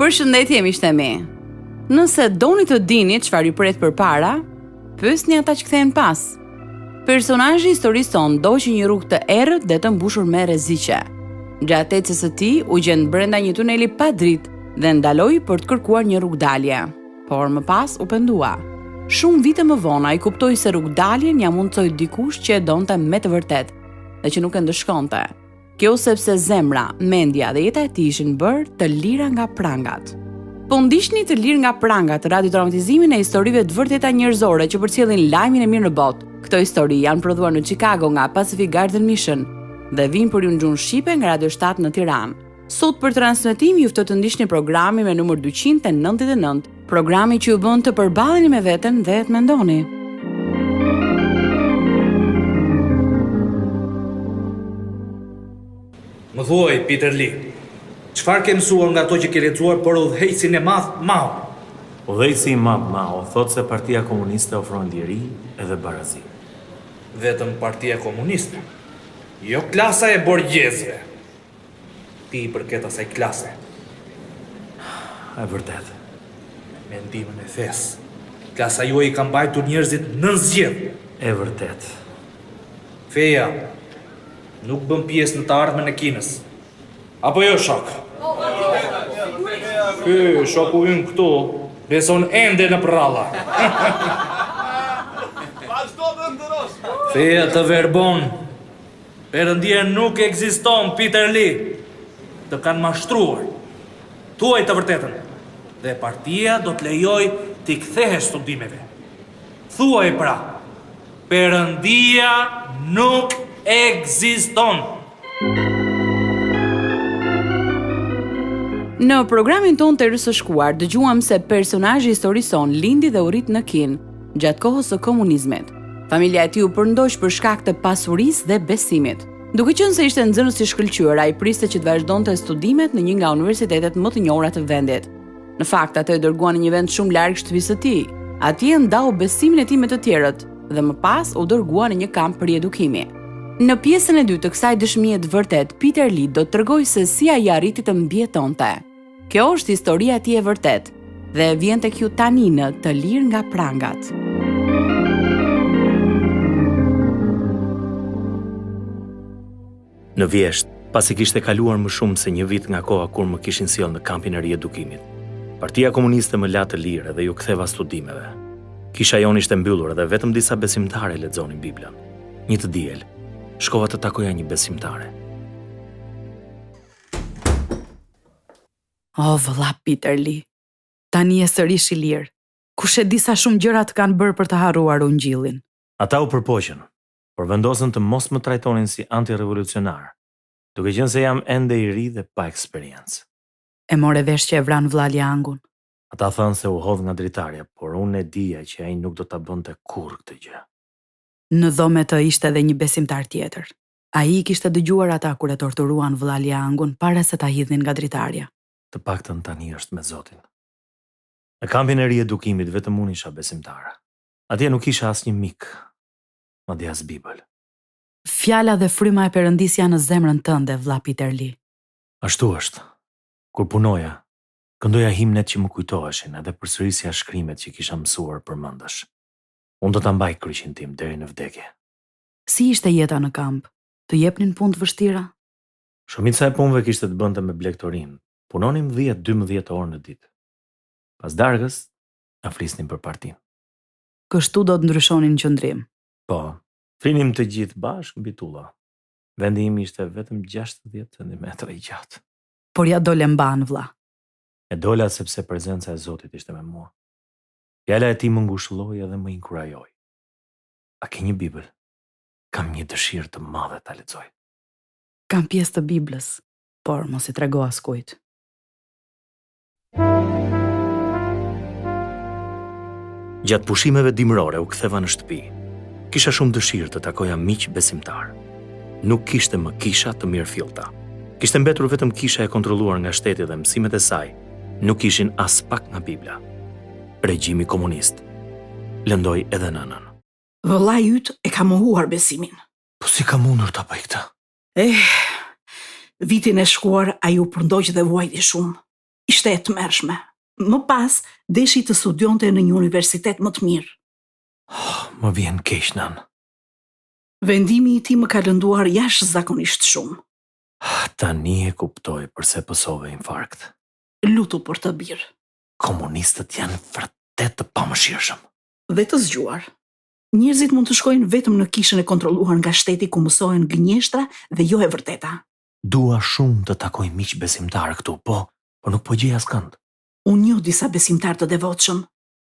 Përshëndetje miqtë e mi. Nëse doni të dini çfarë ju pret përpara, pyesni ata që kthehen pas. Personazhi i historisë tonë ndoqi një rrugë të errët dhe të mbushur me rreziqe. Gjatë ecjes së tij u gjen brenda një tuneli pa dritë dhe ndaloi për të kërkuar një rrugdalje, por më pas u pendua. Shumë vite më vonë ai kuptoi se rrugdaljen ja mundsoi dikush që e donte me të vërtetë dhe që nuk e ndëshkonte. Kjo sepse zemra, mendja dhe jeta e tij ishin bërë të lira nga prangat. Po ndiqni Të lirë nga prangat, radiodramatizmin e historive të vërteta njerëzore që përcjellin lajmin e mirë në botë. Këto histori janë prodhuar në Chicago nga Pacific Garden Mission dhe vijnë për ju në gjuhën shqipe nga Radio 7 në Tiranë. Sot për transmetim ju ftoj të ndiqni programin me numër 299, programi që ju bën të përballeni me veten dhe të mendoni. Më thuaj, Peter Lee, çfarë ke mësuar nga ato që ke lexuar për udhëheqësin e madh Mao? Udhëheqësi i madh Mao thotë se Partia Komuniste ofron liri edhe barazi. Vetëm Partia Komuniste, jo klasa e borgjezëve. Ti i përket asaj klase. E vërtet. Me ndihmën e fesë, klasa juaj i ka mbajtur njerëzit nën zgjedhje. E vërtet. Feja nuk bën pjesë në të ardhmen e Kinës. Apo jo, shok? Ky shoku ynë këtu beson ende në prralla. Feja të verbon. Perëndia nuk ekziston, Peter Lee. Të kanë mashtruar. Thuaj të vërtetën. Dhe partia do të lejoj t'i kthehesh studimeve. Thuaj pra, Perëndia nuk ekziston. Në programin tonë të rrës së shkuar dëgjuam se personazhi i historisë son lindi dhe u rrit në Kinë gjatë kohës së komunizmit. Familja e tij u përndoq për shkak të pasurisë dhe besimit. Duke qenë se ishte nxënës i shkëlqyer, ai priste që të vazhdonte studimet në një nga universitetet më të njohura të vendit. Në fakt, atë e dërguan në një vend shumë larg shtëpisë së tij. Atje ndau besimin e tij me të tjerët dhe më pas u dërgua në një kamp për edukimi. Në pjesën e dytë të kësaj dëshmie të vërtet, Peter Lee do të tregojë se si ai arriti të mbijetonte. Kjo është historia e tij e vërtet dhe vjen tek ju tani në Të lirë nga prangat. Në Vjesht, pasi kishte kaluar më shumë se një vit nga koha kur më kishin sjellë në kampin e riedukimit, Partia Komuniste më la të lirë dhe ju ktheva studimeve. Kisha jon ishte mbyllur dhe vetëm disa besimtare lexonin Biblën. Një të diel, shkova të takoja një besimtare. O, vëlla Peter Lee, tani e sërish i lirë. Kush e di sa shumë gjëra të kanë bërë për të harruar ungjillin. Ata u përpoqën, por vendosën të mos më trajtonin si antirevolucionar, duke qenë se jam ende i ri dhe pa eksperiencë. E more vesh që e vran vllali Angun. Ata thënë se u hodh nga dritarja, por unë e dija që ai nuk do ta bënte kurrë këtë gjë. Në dhomë të ishte edhe një besimtar tjetër. Ai kishte dëgjuar ata kur e torturuan vllali Angun para se ta hidhnin nga dritarja. Të paktën tani është me Zotin. Në kampin e riedukimit vetëm unë isha besimtare. Atje nuk isha asnjë mik, madje as Bibël. Fjala dhe fryma e Perëndis janë në zemrën tënde, vlla Peter Lee. Ashtu është. Kur punoja, këndoja himnet që më kujtoheshin edhe përsërisja shkrimet që kisha mësuar përmendesh. Unë do ta mbaj kryqin tim deri në vdekje. Si ishte jeta në kamp? Të jepnin punë të vështira? Shumica e punëve kishte të bënte me blegtorin. Punonim 10-12 orë në ditë. Pas darkës, na flisnim për partinë. Kështu do të ndryshonin qëndrim. Po, frinim të gjithë bashkë mbi tulla. Vendi im ishte vetëm 60 cm i gjatë. Por ja dole mban, vlla. E dola sepse prezenca e Zotit ishte me mua. Fjala e tij më ngushëlloi edhe më inkurajoi. A ke një Bibël? Kam një dëshirë të madhe ta lexoj. Kam pjesë të Biblës, por mos i trego askujt. Gjatë pushimeve dimrore u ktheva në shtëpi. Kisha shumë dëshirë të takoja miq besimtar. Nuk kishte më kisha të mirëfillta. Kishte mbetur vetëm kisha e kontrolluar nga shteti dhe mësimet e saj nuk ishin as pak nga Bibla. Regjimi komunist lëndoi edhe nënën. Vëllai yt e ka mohuar besimin. Po si ka mundur ta bëj këtë? Vitin e shkuar ai u përndoq dhe vuajti shumë. Ishte e tmerrshme. Më pas, deshi të studionte në një universitet më të mirë. Më vjen keq, Nan. Vendimi i tij më ka lënduar jashtëzakonisht shumë. Tani e kuptoj pse pësove infarkt. Lutu për të birë. Komunistët janë vërtet të pamëshirshëm. Dhe të zgjuar. Njerëzit mund të shkojnë vetëm në kishën e kontrolluar nga shteti ku mësohen gënjeshtra dhe jo e vërteta. Dua shumë të takoj miq besimtar këtu, po nuk po gjej askënd. Unë njoh disa besimtar të devotshëm.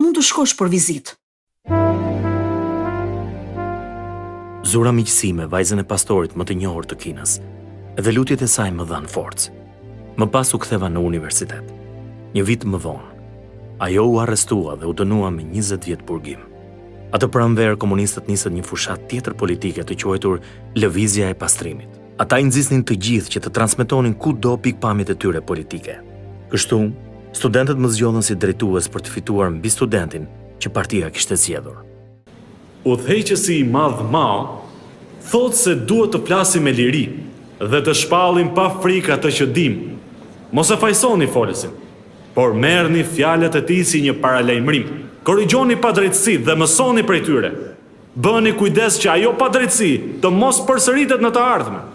Mund të shkosh për vizitë. Zura miqësi me vajzën e pastorit më të njohur të Kinës, edhe lutjet e saj më dhanë forcë. Më pas u ktheva në universitet. Një vit më vonë, ajo u arrestua dhe u dënua me 20 vjet burgim. Atë pranverë komunistët nisën një fushat tjetër politike të quajtur Lëvizja e Pastrimit. Ata i nxisnin të gjithë që të transmetonin kudo pikpamjet e tyre politike. Kështu, studentët më zgjodhen si drejtues për të fituar mbi studentin që partia kishte zgjedhur. Udhëheqësi i madh Mao thotë se duhet të flasim me liri dhe të shpallim pa frikë atë që dim. Mos e fajsoni folësin, por merrni fjalët e tij si një paralajmërim. Korrigjoni padrejtësitë dhe mësoni prej tyre. Bëni kujdes që ajo padrejtësi të mos përsëritet në të ardhmen.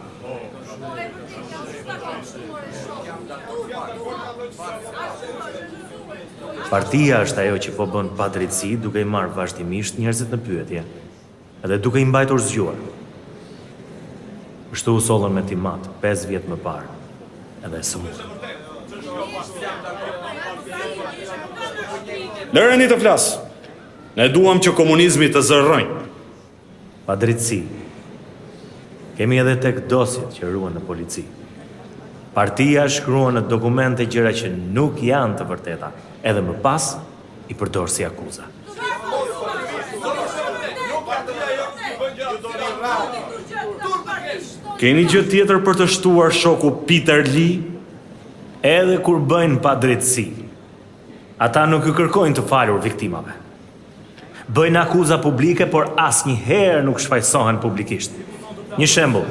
Partia është ajo që po bën padrejtësi duke i marrë vazhdimisht njerëzit në pyetje, edhe duke i mbajtur zgjuar. Kështu u sollën me timat 5 vjet më parë, edhe së mundë. Lëreni të flas. Ne duam që komunizmi të zërrojnë. Padrejtësi. Kemi edhe tek dosjet që ruhen në polici. Partia shkruan në dokumente gjëra që nuk janë të vërteta, edhe më pas i përdor si akuza. Keni gjë tjetër për të shtuar shoku Peter Lee? Edhe kur bëjnë padrejtësi, ata nuk i kërkojnë të falur viktimave. Bëjnë akuza publike, por asnjëherë nuk shfaqsohen publikisht. Një shembull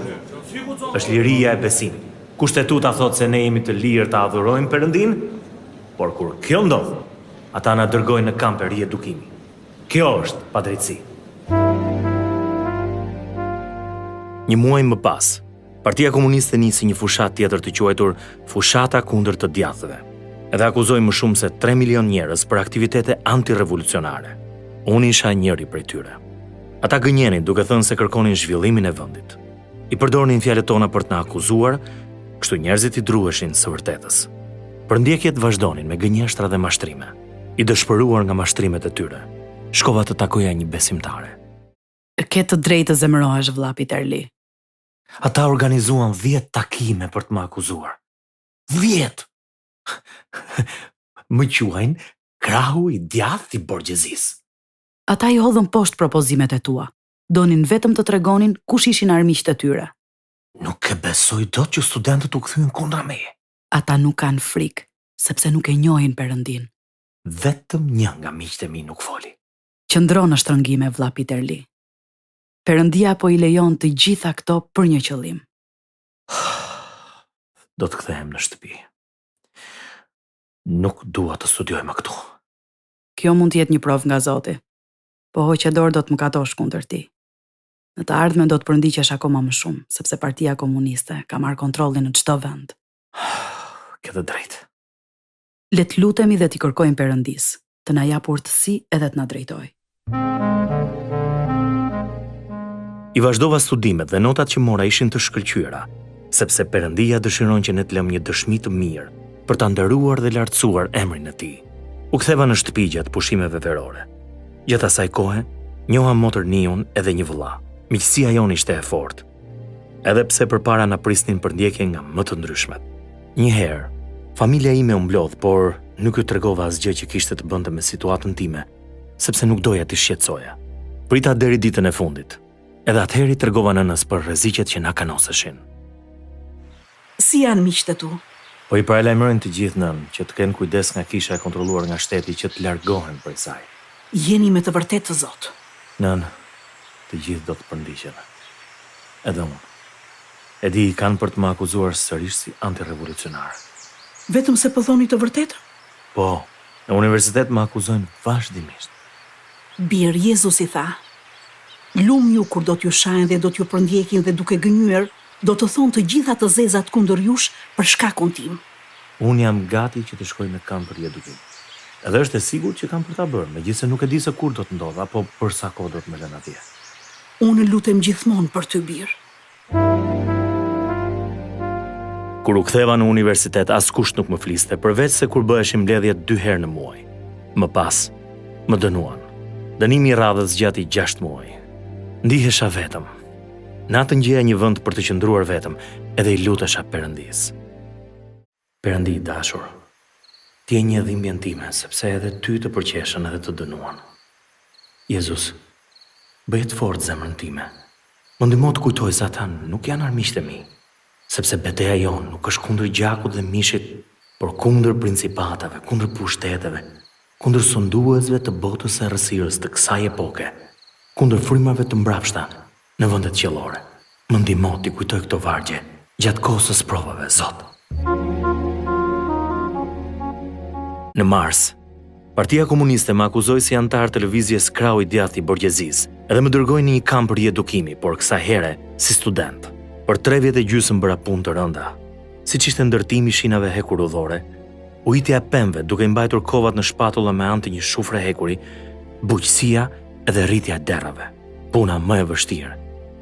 është liria e besimit. Kushtetuta thotë se ne jemi të lirë të adhurojmë Perëndin, por kur kjo ndodh, ata na dërgojnë në kamp e riedukimi. Kjo është padrejtësi. Një muaj më pas, Partia Komuniste nisi një fushat tjetër të quajtur Fushata kundër të djathëve, edhe akuzoi më shumë se 3 milion njerëz për aktivitete antirevolucionare. Unë isha njëri prej tyre. Ata gënjenin duke thënë se kërkonin zhvillimin e vendit. I përdornin fjalët tona për të na akuzuar, kështu njerëzit i druheshin së vërtetës. Përndjekjet vazhdonin me gënjeshtra dhe mashtrime. I dëshpëruar nga mashtrimet e tyre, shkova të takoja një besimtare. Ke të drejtë të zemërohesh, vëlla Peter Lee. Ata organizuan 10 takime për të më akuzuar. 10! Më quajnë krahu i djathtë i borgjezisë. Ata i hodhën poshtë propozimet e tua. Donin vetëm të tregonin kush ishin armiqtë e tyre. Nuk e besoj dot që studentët u kthyen kundra meje. Ata nuk kanë frikë, sepse nuk e njohin Perëndin. Vetëm një nga miqtë e mi nuk foli. Qëndro në shtrëngime, vëlla Peter Lee. Perëndia po i lejon të gjitha këto për një qëllim. Do të kthehem në shtëpi. Nuk dua të studioj më këtu. Kjo mund të jetë një provë nga Zoti. Po hoqë dorë do të më katosh kundër ti. Në të ardhmen do të përndiqesh akoma më shumë, sepse Partia Komuniste ka marrë kontrollin në çdo vend. Ke të drejtë. Le të lutemi dhe t'i kërkojmë Perëndis, të na japë urtësi edhe të na drejtojë. I vazhdova studimet dhe notat që mora ishin të shkëlqyera, sepse Perëndia dëshiron që ne të lëmë një dëshmi të mirë për ta nderuar dhe lartësuar emrin e tij. U ktheva në shtëpi gjatë pushimeve verore. Gjatë asaj kohe, njoha motër Niun edhe një vëlla. Miqësia jonë ishte e fortë, edhe pse përpara na prisnin përndjekje nga më të ndryshmet. Një herë, familja ime u mblodh, por nuk ju tregova asgjë që kishte të bënte me situatën time, sepse nuk doja t'i shqetësoja. Prita deri ditën e fundit. Edhe atëherë i tregova nënës për rreziqet që na kanoseshin. Si janë miqtë tu? Po i paralajmërojnë të gjithë nën që të kenë kujdes nga kisha e kontrolluar nga shteti që të largohen prej saj. Jeni me të vërtetë të Zot. Nën, të gjithë do të përndiqen. Edhe unë. E di, kanë për të më akuzuar sërish si antirevolucionar. Vetëm se po thoni të vërtetën? Po, në universitet më akuzojnë vazhdimisht. Bir Jezus I tha, lum ju kur do t'ju shajnë dhe do t'ju përndjekin dhe duke gënyer, do të thonë të gjitha të zezat kundër jush për shkakun tim. Unë jam gati që të shkoj në kamp për edukim. Edhe është e sigurt që kam për ta bërë, megjithëse nuk e di se kur do të ndodh apo për sa kohë do të më lënë atje. Unë lutem gjithmonë për ty, Bir. Kur u ktheva në universitet, askush nuk më fliste, përveç se kur bëheshim mbledhjet 2 herë në muaj. Më pas, më dënuan. Dënimi I radhës gjati 6 muaj. Ndihesha vetëm. Natën gjeja një vend për të qëndruar vetëm, edhe I lutesha Perëndis. Perëndi I dashur, ti je një dhimbjen time, sepse edhe ty të përqeshën edhe të dënuan. Jezus, bëje të fortë zemrën time. Më ndihmo të kujtoj se ata nuk janë armiqtë e mi, sepse betejë jonë nuk është kundër gjakut dhe mishit, por kundër principatave, kundër pushteteve, kundër sunduesve të botës së errësirës të kësaj epoke, kundër frymave të mbrapshta në vendet qiellore. Më ndihmo të kujtoj këto vargje gjatë kohës së provave, Zot. Në mars, Partia Komuniste më akuzoi si antar të lëvizjes Krau I Djathtë I Borgjezisë edhe më dërgoi në një kamp për edukimi, por kësaj here si student. Për 3 vjet e gjysmë bëra punë të rënda, siç ishte ndërtimi I shinave hekur udhore, ujitja e pemëve duke I mbajtur kovat në shpatulla me anë të një shufre hekuri, buqësia edhe rritja e derrave. Puna më e vështirë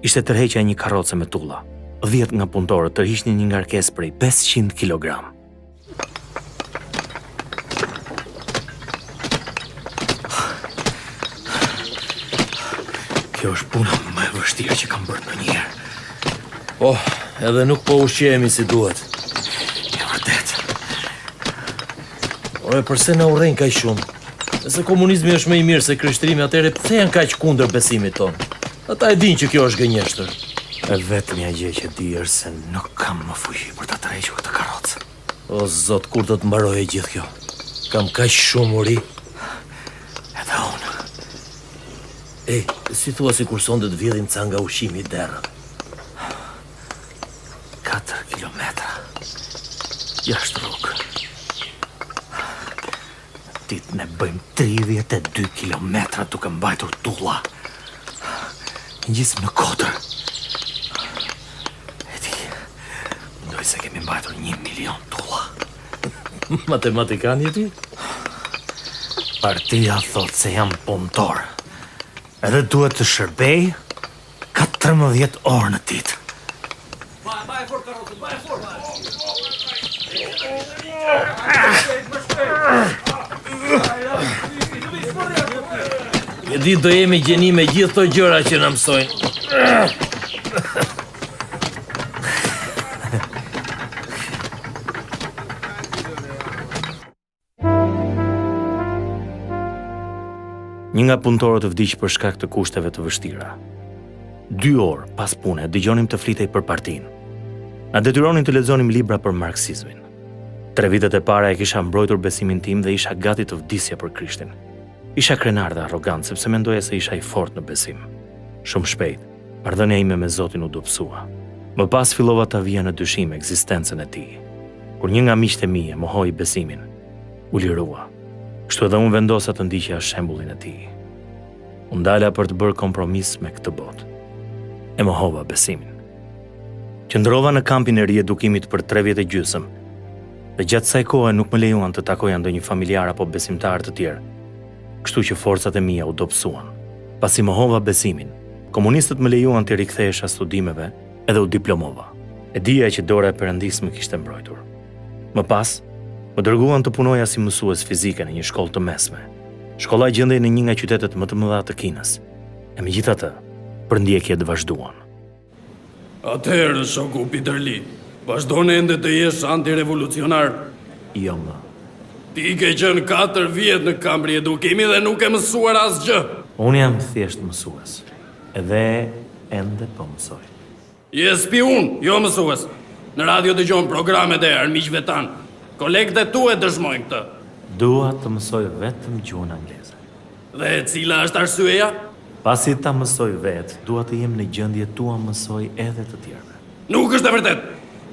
ishte tërheqja e një karroce me tulla. 10 nga punëtorët tërhiqnin një ngarkesë prej 500 kg. Kjo është puna më e vështirë që kam bërë ndonjëherë. Po, edhe nuk po ushqehemi si duhet. E vërtet. Ore, përse na urrejnë kaq shumë? Nëse komunizmi është më I mirë se krishterimi, atëherë pse janë kaq kundër besimit ton? Ata e dinë që kjo është gënjeshtër. E vetmja gjë që di është se nuk kam më fuqi për ta tërhequr këtë karrocë. O Zot, kur do të mbarojë gjithë kjo? Kam kaq shumë uri. Edhe unë. Ej, si thua si kur sonde të vjedhim ca nga ushqimi I derrës? 4 kilometra. 6 rrugë. Ditë ne bëjmë 32 kilometra duke mbajtur tulla. Ngjisim në Kodër. E di, mendoj se kemi mbajtur 1 milion tulla. Matematikan je ti? Partia thot se jam punëtor. Edhe duhet të shërbej 14 orë në ditë. Je ditë do jemi gjeni me gjithë këto gjëra që na mësojnë. Një nga punëtorët vdiq për shkak të kushteve të vështira. 2 orë pas pune dëgjonim të flitej për partinë. Na detyronin të lexonim libra për marksizmin. 3 vitet e para e kisha mbrojtur besimin tim dhe isha gati të vdisja për Krishtin. Isha krenar dhe arrogant sepse mendoja se isha I fortë në besim. Shumë shpejt, marrëdhënia ime me Zotin u dobësua. Më pas fillova ta vija në dyshim ekzistencën e tij. Kur një nga miqtë e mi e mohoi besimin, u lirua. Kështu edhe unë vendosa të ndiqja shembullin e tij. Unë dala për të bërë kompromis me këtë botë. E mohova besimin. Qëndrova në kampin e riedukimit për 3 vjet e gjysmë, dhe gjatë kësaj kohe nuk më lejuan të takoja ndonjë familjar apo besimtar të tjerë. Kështu që forcat e mia u dobësuan. Pasi mohova besimin, komunistët më lejuan të rikthehesha studimeve edhe u diplomova. E dija që dora e Perëndis më kishte mbrojtur. Më pas, më dërguan të punoja si mësues fizike në një shkollë të mesme. Shkolla gjendej në një nga qytetet më të mëdha të Kinës. E megjithatë, përndjekjet vazhduan. Atëherë, shoku Peter Lee, vazhdon ende të jesh antirevolucionar. Jo më. Ti ke qenë 4 vjet në kamp riedukimi dhe nuk e mësuar asgjë. Unë jam thjesht mësues. Edhe ende po mësoj. Je spiun, jo mësues. Në radio dëgjon programet e armiqve tan. Kolegët e tu e dëshmojnë këtë. Dua të mësoj vetëm gjuhën angleze. Dhe cila është arsyeja? Pasi ta mësoj vetë, dua të jem në gjendje tua mësoj edhe të tjerëve. Nuk është e vërtet.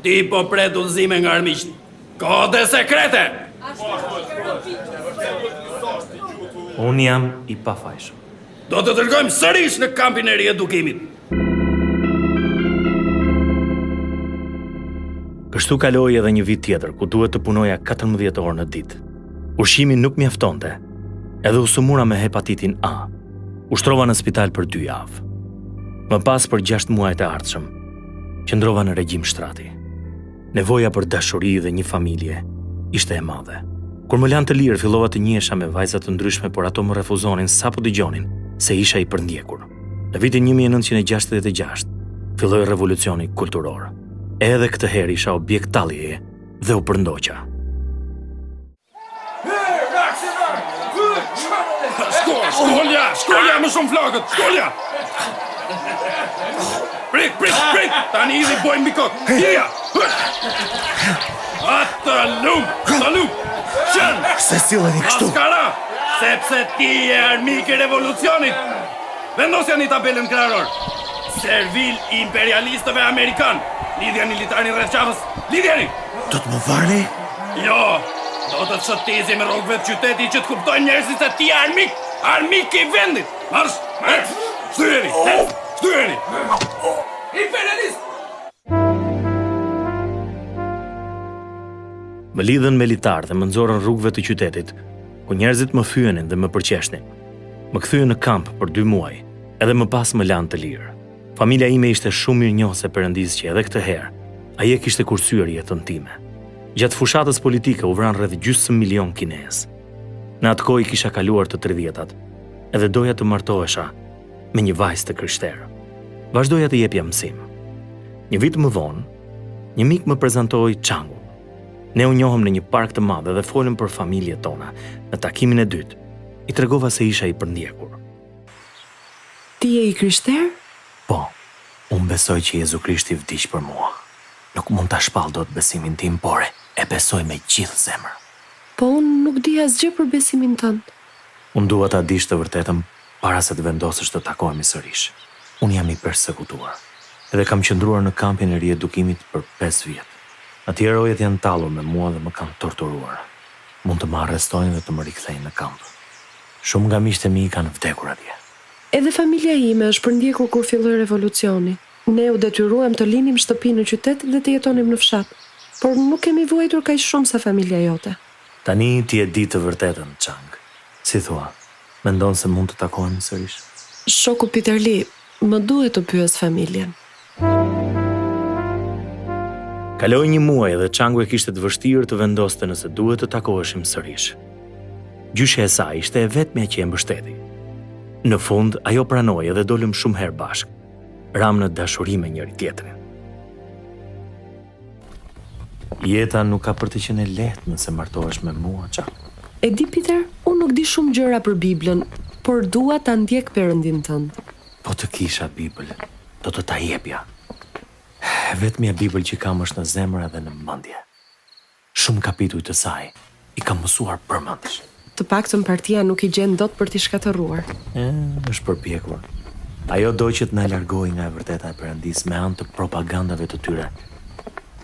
Ti po pret udhëzime nga armiqt. Kode sekrete! Unë jam i pafajshëm. Do të dërgojmë sërish në kampin e riedukimit. Kështu kaloi edhe një vit tjetër, ku duhet të punoja 14 orë në ditë. Ushqimi nuk mjaftonte, edhe u sëmura me hepatitin A. Ushtrova në spital për 2 javë. Më pas për 6 muaj të ardhshëm, qëndrova në regjim shtrati. Nevoja për dashuri dhe një familje ishte e madhe. Kur më lanë të lirë, fillova të njihesha me vajza të ndryshme, por ato më refuzonin sapo dëgjonin se isha i përndjekur. Në vitin 1966 filloi revolucioni kulturor. Edhe këtë herë isha objekt talljeje dhe u përndoqa. Shkolja më shumë flakët, shkolja! Prit, tani idhi bojmë mbi kokë, hija! Atë lup, qënë! Se silleni kështu? Askara, sepse ti e armik i revolucionit! Vendosja një tabelën krahëror. Servil i imperialistëve amerikan. Lidhjani litarin rreth qafës, lidhjani! Do të më varni? Jo, do të të shëtizim me rrugëve të qyteti që të kuptojnë njerëzit se ti e armik i vendit! Marsh, shtyheni! Imperialist! Më lidhën me litar dhe më nxorën rrugëve të qytetit, ku njerëzit më fyenin dhe më përqeshnin. Më kthyen në kamp për 2 muaj, edhe më pas më lanë të lirë. Familja ime ishte shumë mirënjohëse Perëndis që edhe këtë herë ai e kishte kursyer jetën time. Gjatë fushatës politike u vran rreth 500.000 kinez. Në atë kohë kisha kaluar të 30-tat, edhe doja të martohesha me një vajzë të krishterë. Vazhdoja të jepja mësim. Një vit më vonë, një mik më prezantoi Çangun. Ne u njohëm në një park të madh dhe folëm për familjet tona. Në takimin e dytë, i tregova se isha i përndjekur. Ti je i krishter? Po, unë besoj që Jezu Krishti vdiq për mua. Nuk mund ta shpall dot besimin tim, por e besoj me gjithë zemër. Po unë nuk di asgjë për besimin tënd. Unë dua ta dish të vërtetën para se të vendosësh të takohemi sërish. Unë jam i persekutuar, edhe kam qëndruar në kampin e riedukimit për 5 vjet. Atje rojet janë tallur me mua dhe më kanë torturuar. Mund të më arrestojnë dhe të më rikthejnë në kamp. Shumë nga miqtë mi kanë vdekur atje. Edhe familja ime është përndjekur kur filloi revolucioni. Ne u detyruam të linim shtëpi në qytet dhe të jetonim në fshat, por nuk kemi vuajtur kaq shumë sa familja jote. Tani ti e di të vërtetën, Çang. Si thua, mendon se mund të takohemi sërish? Shoku Peter Lee, më duhet të pyes familjen. Kaloi 1 muaj dhe Çangu e kishte të vështirë të vendoste nëse duhet të takoheshim sërish. Gjyshja e saj ishte e vetmja që e mbështeti. Në fund, ajo pranoi dhe dolëm shumë herë bashkë. Ram në dashuri me njëri tjetrin. Jeta nuk ka për të qenë lehtë nëse martohesh me mua, Çang. E di Peter, unë nuk di shumë gjëra për Biblën, por dua ta ndjek Perëndin tënd. Po të kisha Bibël, do të ta jepja. Vetmja Bibël që kam është në zemër edhe në mendje. Shumë kapituj të saj i kam mësuar përmendësh. Të paktën partia nuk i gjen dot për t'i shkatërruar. Është përpjekur. Ajo do që të na largojë nga e vërteta e Perëndis me anë të propagandave të tyre.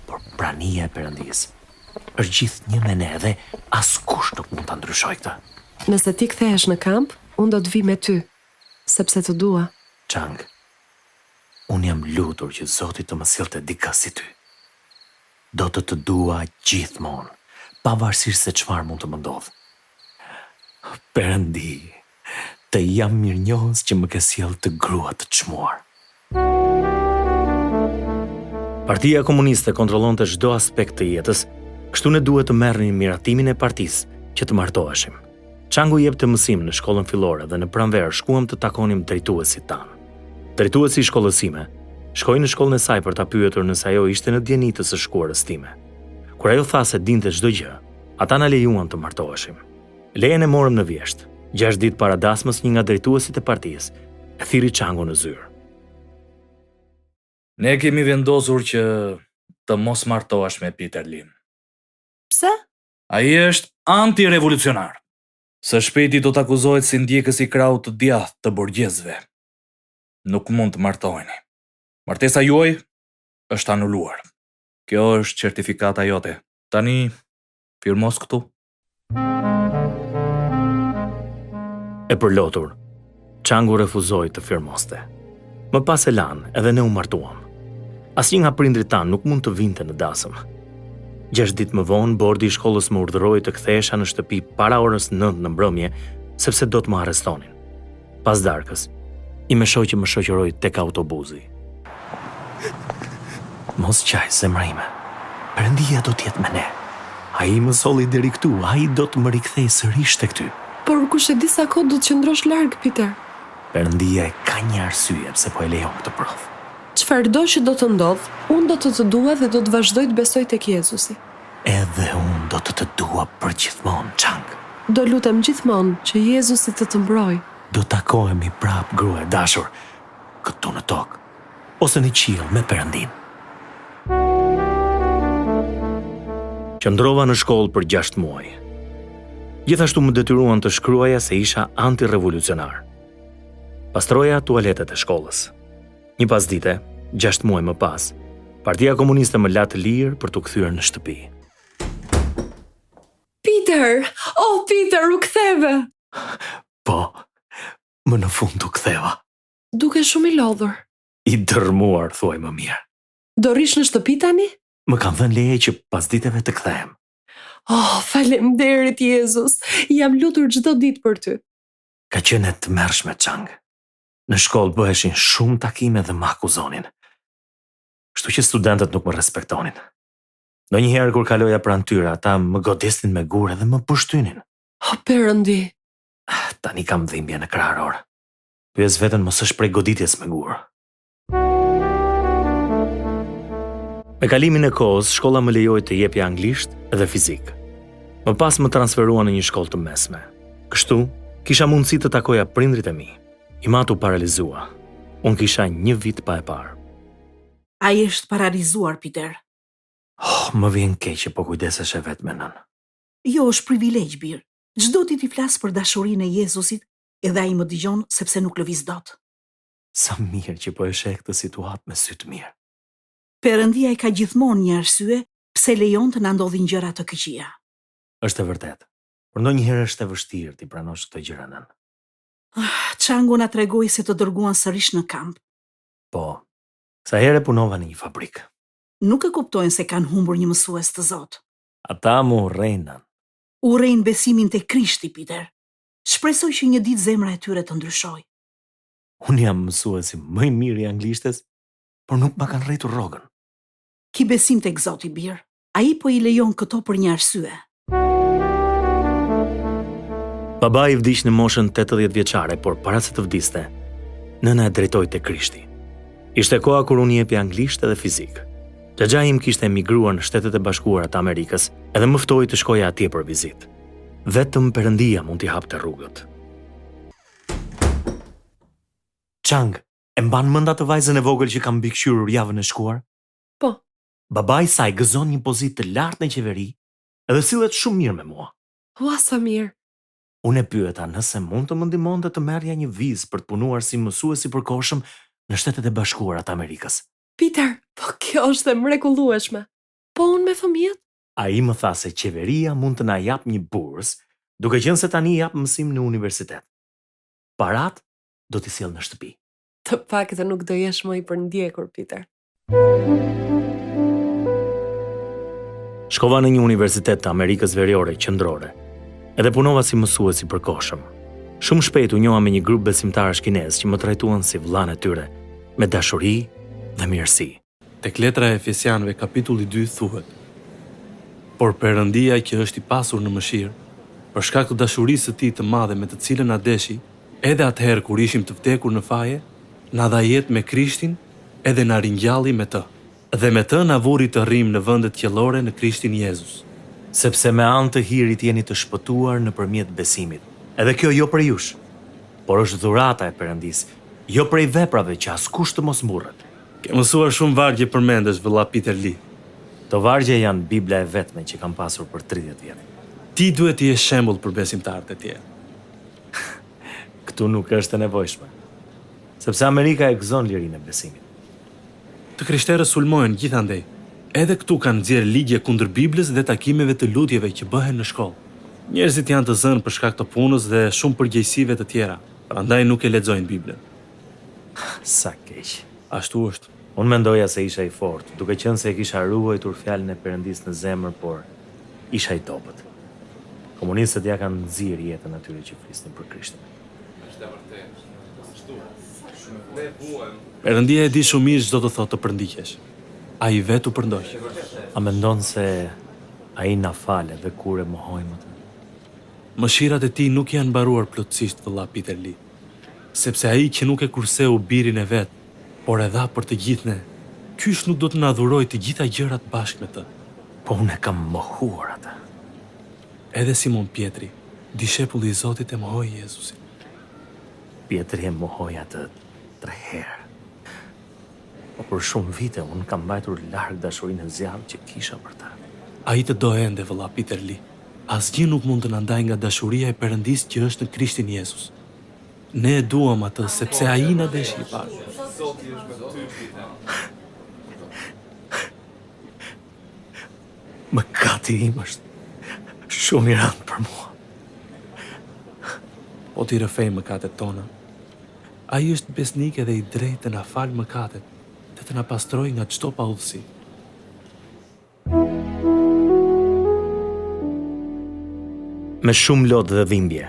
Por prania e Perëndis është gjithnjë me ne dhe askush nuk mund ta ndryshojë këtë. Nëse ti kthehesh në kamp, unë do të vi me ty, sepse të dua. Çang, unë jam lutur që Zoti të më sillte dikë si ty. Do të dua gjithmonë, pavarësisht se çfarë mund të më ndodhë. Perëndi, të jam mirënjohës që më ke sjell të grua të çmuar. Partia Komuniste kontrollonte çdo aspekt të jetës, kështu ne duhet të merrnim miratimin e partisë që të martoheshim. Çangu jepte mësim në shkollën fillore dhe në pranverë shkuam të takonim drejtuesit tanë. Drejtuesi i shkollës sime shkoi në shkollën e saj për ta pyetur nëse ajo ishte në djenitës së shkuarës time. Kur ajo tha se dinte çdo gjë, ata na lejuan të martoheshim. Lejen e morëm në vjesht. 6 ditë para dasmës, një nga drejtuesit e partisë e thiri Çangu në zyrë. Ne kemi vendosur që të mos martohesh me Peter Lee. Pse? Ai është anti-revolucionar. Së shpejti do të akuzohet si ndjekës i krahut të djathtë të borgjezëve. Nuk mund të martoheni. Martesa juaj është anuluar. Kjo është certifikata jote. Tani, firmos këtu. E përlotur, Changu refuzoi të firmoste. Më pas e lanë edhe ne u martuam. Asnjë nga prindrit tanë nuk mund të vinte në dasëm. 6 ditë më vonë, bordi i shkollës më urdhëroi të kthehesha në shtëpi para orës 9 në mbrëmje, sepse do të më arrestonin. Pas darkës, i me shoqi më shoqëroi tek autobusi. Mos qaj, zemra ime. Perëndia do t'jetë me ne. Ai më solli deri këtu, ai do të më rikthej sërish tek ty. Por kush e di sa kohë do të qëndrosh larg, Peter? Perëndia e ka një arsye pse po e lejon këtë provë. Çfarë do që do të ndodh, unë do të dua dhe do të vazhdoj të besoj tek Jezusi. Edhe unë do të dua për gjithmonë, Chang. Do lutem gjithmonë që Jezusi të të mbrojë. Do takohemi prap, grua e dashur, këtu në tokë, ose në qiell me Perëndin. Qëndrova në shkollë për 6 muaj. Gjithashtu më detyruan të shkruaja se isha antirevolucionar. Pastroja tualetet e shkollës. Një pasdite, 6 muaj më pas, Partia Komuniste më la të lirë për t'u kthyer në shtëpi. Peter! Oh, Peter, u ktheve! Po, më në fund u ktheva. Duke shumë i lodhur. I dërmuar, thuaj më mirë. Do rish në shtëpi tani? Më kanë dhënë leje që pasditeve të kthehem. Oh, faleminderit Jezus. Jam lutur çdo ditë për ty. Ka qenë të mërshme, Chang. Në shkollë bëheshin shumë takime dhe më akuzonin. Kështu që studentët nuk më respektonin. Ndonjëherë kur kaloja pranë tyre, ata më godesnin me gurë dhe më pushtynin. Oh, Perëndi. Tani kam dhimbje në krahëror. Pyes veten mos është prej goditjes me gurë. Me kalimin e kohës, shkolla më lejoi të jepja anglisht dhe fizik. Më pas më transferuan në një shkollë të mesme. Kështu, kisha mundësi të takoja prindrit e mi. I matu paralizua. Unë kisha 1 vit pa e parë. Ai është paralizuar, Peter. Oh, më vjen keq që po kujdesesh e vetë me nën. Jo, është privilegj, birë. Çdo ditë i flas për dashurinë e Jezusit, edhe ai më dëgjon sepse nuk lëviz dot. Sa mirë që po e sheh këtë situatë me sy të mirë. Perëndia i ka gjithmonë një arsye pse lejon të na ndodhin gjëra të këqija. Është e vërtetë. Por ndonjëherë është e vështirë ti pranosh këtë gjëra nën. Changu na tregoi se të dërguan sërish në kamp. Po, sa herë punova në një fabrikë. Nuk e kuptojnë se kanë humbur një mësues të Zot. Ata më urrejnën. Urrejnë besimin te Krishti, Peter. Shpresoj që një ditë zemra e tyre të ndryshojë. Unë jam mësuesi më i mirë i anglishtes, por nuk ma kanë rritur rrogën. Ki besim tek Zoti, birë. Ai po i lejon këto për një arsye. Baba i vdiq në moshën 80 vjeçare, por para se të vdiste, nëna e drejtoi te Krishti. Ishte koha kur unë jepja anglisht edhe fizik. Xhaxha im kishte emigruar në Shtetet e Bashkuara të Amerikës edhe më ftoi të shkoja atje për vizitë. Vetëm Perëndia mund t'i hapte rrugët. Chang, e mban mend atë vajzën e vogël që kam mbikëqyrur javën e shkuar? Po. Babai i saj gëzon një pozitë të lartë në qeveri edhe sillet shumë mirë me mua. Ua, sa mirë. Unë e pyeta nëse mund të më ndihmonte të merrja një vizë për të punuar si mësues i përkohshëm në Shtetet e Bashkuara të Amerikës. Peter, po kjo është e mrekullueshme. Po unë me fëmijët? Ai më tha se qeveria mund të na jap një bursë, duke qenë se tani jap mësim në universitet. Parat do t'i sjell në shtëpi. Të paktën nuk do jesh më i përndjekur, Peter. Shkova në një universitet të Amerikës Veriore Qendrore, edhe punova si mësues i përkohshëm. Shumë shpejt u njoha me një grup besimtarësh kinez që më trajtuan si vllanë e tyre, me dashuri dhe mirësi. Tek letra e Efesianëve kapitulli 2 thuhet: Por Perëndia që është i pasur në mëshirë, për shkak të dashurisë së tij të madhe me të cilën na deshi, edhe atëherë kur ishim të vdekur në faje, na dha jetë me Krishtin, edhe na ringjalli me të. Dhe me të na vuri të rrim në vendet qiellore në Krishtin Jezus. Sepse me anë të hirit jeni të shpëtuar nëpërmjet besimit. Edhe kjo jo prej jush, por është dhurata e Perëndisë, jo prej veprave që askush të mos mburret. Ke mësuar shumë vargje përmendesh, vëlla Peter Lee. Të vargje janë Bibla e vetme që kam pasur për 30 vjet. Ti duhet të jesh shembull për besimtarët e tjerë. Këtu nuk është e nevojshme, sepse Amerika e gëzon lirinë e besimit. Të krishterët sulmojnë gjithandej, Edhe këtu kanë nxjerrë ligje kundër Biblës dhe takimeve të lutjeve që bëhen në shkollë. Njerëzit janë të zënë për shkak të punës dhe shumë përgjegjësive të tjera, prandaj nuk e lexojnë Biblën. Sa keq. Ashtu është. Unë mendoja se isha i fortë, duke qenë se e kisha ruajtur fjalën e Perëndisë në zemër, por isha i dobët. Komunistët ja kanë nxirr jetën atyre që flisnin për Krishtin. Perëndia e di shumë mirë ç'do të thotë të përndiqesh. Ai vetë u përndoj. A mendon se ai na fale dhe kur e mohojmë atë? Mëshirat e tij nuk janë mbaruar plotësisht, vëlla Peter Lee, sepse ai që nuk e kurseu birin e vet, por e dha për të gjithë ne, kysh nuk do të na dhurojë të gjitha gjërat bashkë me të. Po unë e kam mohuar atë. Edhe Simon Pietri, dishepulli i Zotit, e mohoi Jezusin. Pietri e mohoi atë 3 herë. Po për shumë vite unë kam mbajtur larg dashurinë e zjarrit që kisha për ta. Ai të do ende, vëlla Peter Lee. Asgjë nuk mund të na ndajë nga dashuria e Perëndisë që është në Krishtin Jezus. Ne e duam atë sepse ai na deshi i parë. Mëkati im është shumë i rëndë për mua. Po t'i rrëfej mëkatet tona. Ai është besnik edhe i drejtë të na falë mëkatet dhe të na pastrojë nga çdo paudhësi. Me shumë lot dhe dhimbje.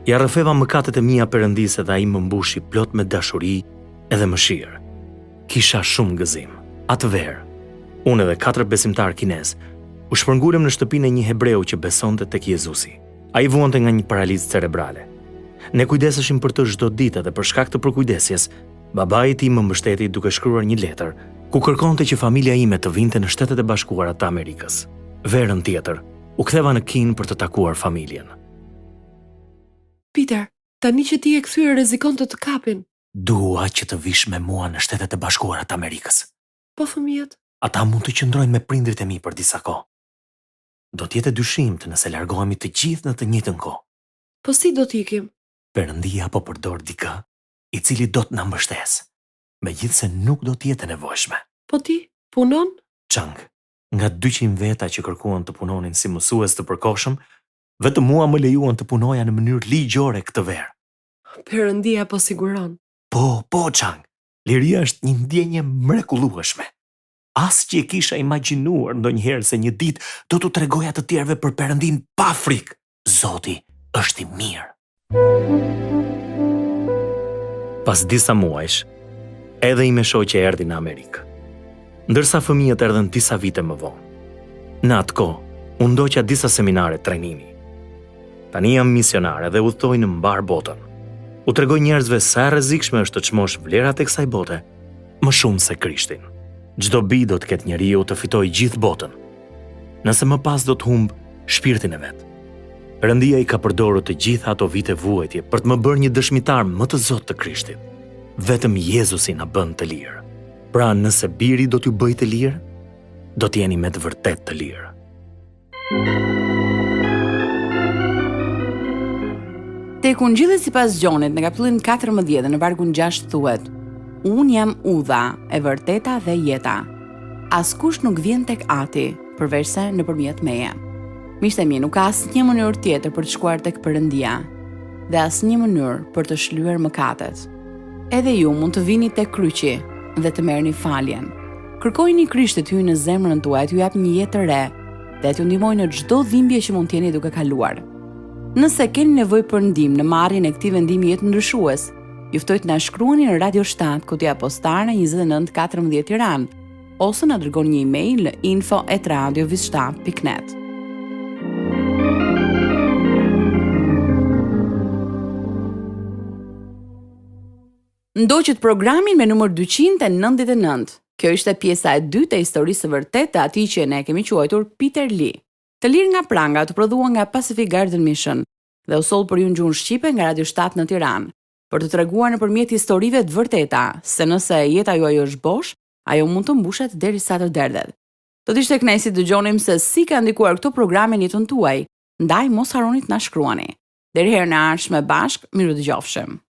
Ja rrëfeva mëkatet e mia Perëndisë dhe ai më mbushi plot me dashuri edhe mëshirë. Kisha shumë gëzim. Atëherë, unë edhe 4 besimtar kinez u shpërngulëm në shtëpinë e një hebreu që besonte tek Jezusi. Ai vuante nga një paralizë cerebrale. Ne kujdeseshim për të çdo ditë dhe për shkak të përkujdesjes, babai i tij më mbështeti duke shkruar një letër ku kërkonte që familja ime të vinte në Shtetet e Bashkuara të Amerikës. Verën tjetër, u ktheva në Kinë për të takuar familjen. Peter, tani që ti e kthyer rrezikon të kapin. Dua që të vish me mua në Shtetet e Bashkuara të Amerikës. Po fëmijët? Ata mund të qëndrojnë me prindrit e mi për disa kohë. Do të jetë dyshimt nëse largohemi të gjithë në të njëjtën kohë. Po si do t'ikim? Perëndia po përdor dikë i cili do të na mbështesë, megjithse nuk do të jetë e nevojshme. Po ti, punon? Chang, nga 200 veta që kërkuan të punonin si mësues të përkohshëm, vetëm mua më lejuan të punoja në mënyrë ligjore këtë verë. Perëndia po siguron. Po, Chang, liria është një ndjenje mrekullueshme. As që e kisha imagjinuar ndonjëherë se një ditë do t'u tregoja të tjerëve për Perëndin pa frikë. Zoti është i mirë. Pas disa muajsh, edhe ime shoqe erdhi në Amerikë. Ndërsa fëmijët erdhën disa vite më vonë. Në atë kohë, u ndoqa disa seminare trajnimi. Tani jam misionare dhe udhtoj në mbar botën. U tregoj njerëzve sa e rrezikshme është të çmosh vlerat e kësaj bote, më shumë se Krishtin. Çdo bi do të ketë njeriu të fitojë gjithë botën, nëse më pas do të humb shpirtin e vet. Perëndia i ka përdorur të gjitha ato vite vuajtje për të më bërë një dëshmitar më të zotë të Krishtit. Vetëm Jezusi na bën të lirë. Pra nëse biri do t'ju bëjë të lirë, do t'jeni me të vërtet të lirë. Tek Ungjilli sipas Gjonit në kapitullin 14 në vargun 6 thuhet: Unë jam udha, e vërteta dhe jeta. Askush nuk vjen tek Ati, përveçse nëpërmjet meje. Miqtë e mi, nuk ka asnjë mënyrë tjetër për të shkuar tek Perëndia, dhe asnjë mënyrë për të shlyer mëkatet. Edhe ju mund të vini tek kryqi dhe të merrni faljen. Kërkojini Krishtin të hyjë në zemrën tuaj, t'ju jap një jetë të re, dhe t'ju ndihmojë në çdo dhimbje që mund të jeni duke kaluar. Nëse keni nevojë për ndihmë në marrjen e këtij vendimi jetë ndryshues, ju ftoj të na shkruani në Radio 7, kutia postare 2914 Tiranë, ose na dërgoni një email në info@radiovishtap.net. Ndoqët programin me numër 299. Kjo ishte pjesa e dytë e historisë së vërtetë të atij që ne kemi quajtur Peter Lee. Të lirë nga pranga të prodhuar nga Pacific Garden Mission dhe u soll për ju në gjuhën shqipe nga Radio 7 në Tiranë, për të treguar nëpërmjet historive të vërteta se nëse jeta juaj është bosh, ajo mund të mbushet derisa të derdhet. Do të ishte kënaqësi të dëgjonim se si ka ndikuar këto programe në jetën tuaj. Ndaj mos harroni të na shkruani. Deri herën e ardhshme bashk, miru dëgjofshim.